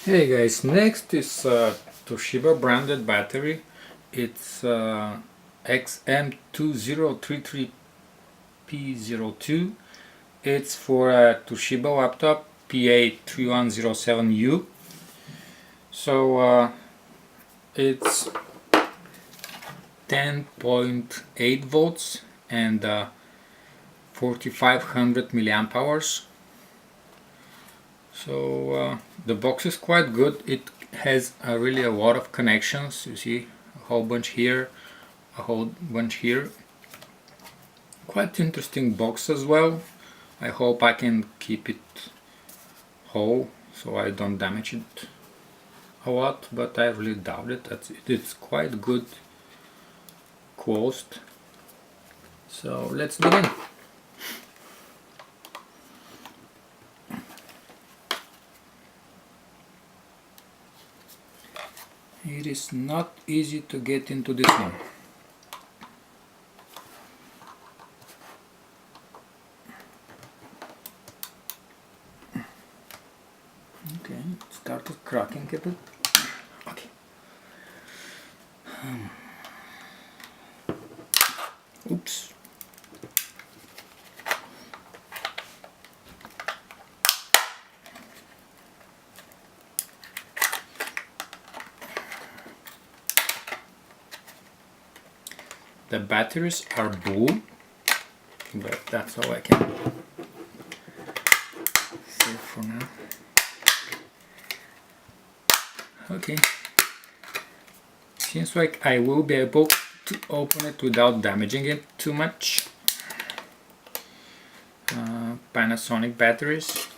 Hey guys, next is Toshiba branded battery. It's XM2033P02. It's for a Toshiba laptop PA3107U. So it's 10.8 volts and 4500 milliamp hours. So the box is quite good. It has really a lot of connections. You see a whole bunch here, a whole bunch here. Quite interesting box as well. I hope I can keep it whole so I don't damage it a lot, but I really doubt it. It's quite good closed. So let's begin. It is not easy to get into this one. Okay, it started cracking a bit. Okay. Oops. The batteries are blue, but that's all I can see for now. Okay, seems like I will be able to open it without damaging it too much. Panasonic batteries.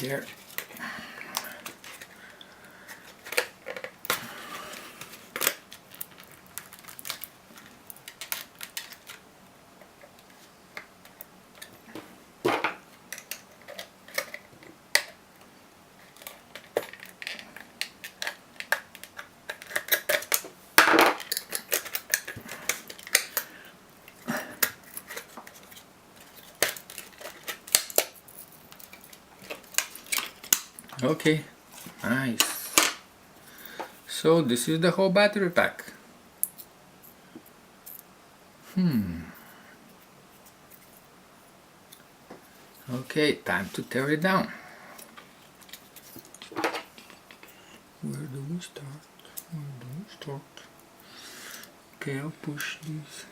There. Okay, nice. So this is the whole battery pack. Okay, time to tear it down. Where do we start? Where do we start? Okay, I'll push this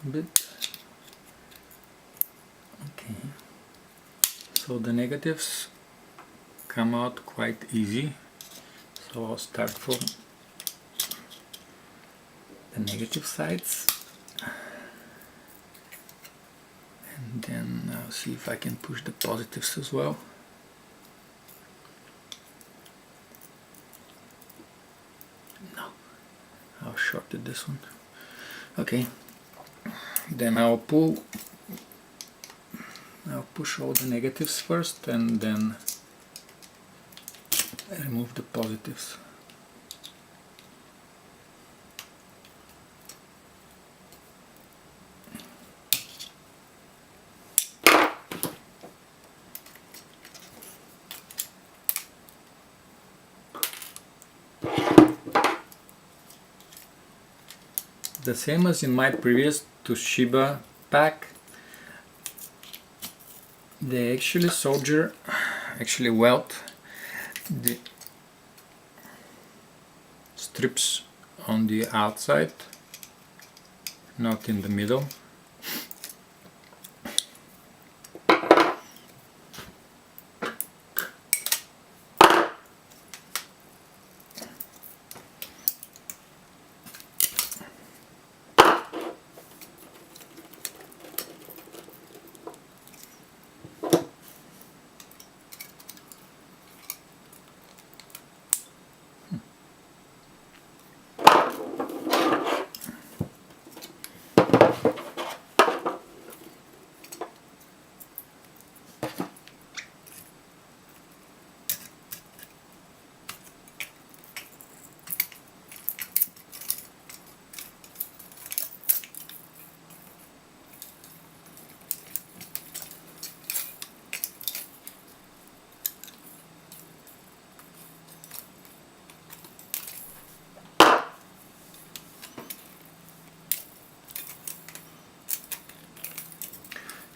a bit. Okay. So the negatives come out quite easy. So I'll start from the negative sides. And then I'll see if I can push the positives as well. No, I'll shorten this one. Okay, then I'll push all the negatives first and then remove the positives. The same as in my previous Toshiba pack, they actually weld the strips on the outside, not in the middle.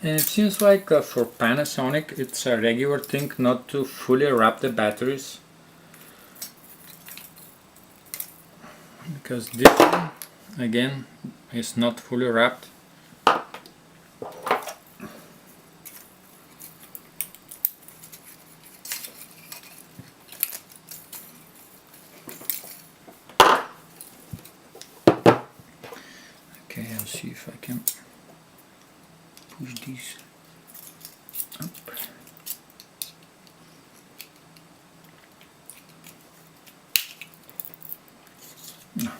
And it seems like for Panasonic it's a regular thing not to fully wrap the batteries, because this one again is not fully wrapped. Okay, I'll see if I can push these up. No.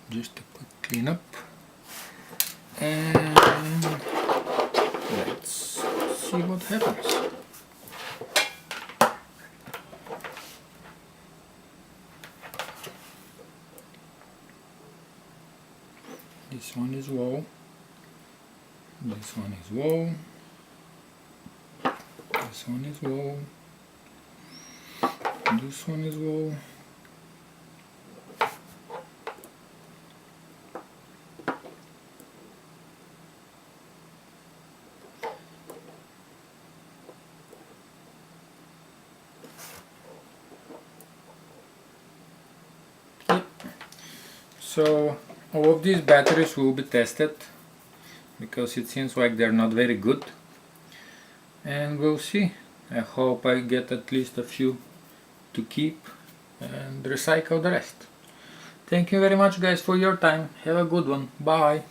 Just a quick cleanup, and let's see what happens. This one is low, this one is low, this one is low, this one is low. So all of these batteries will be tested, because it seems like they're not very good, and we'll see. I hope I get at least a few to keep and recycle the rest. Thank you very much guys for your time. Have a good one. Bye.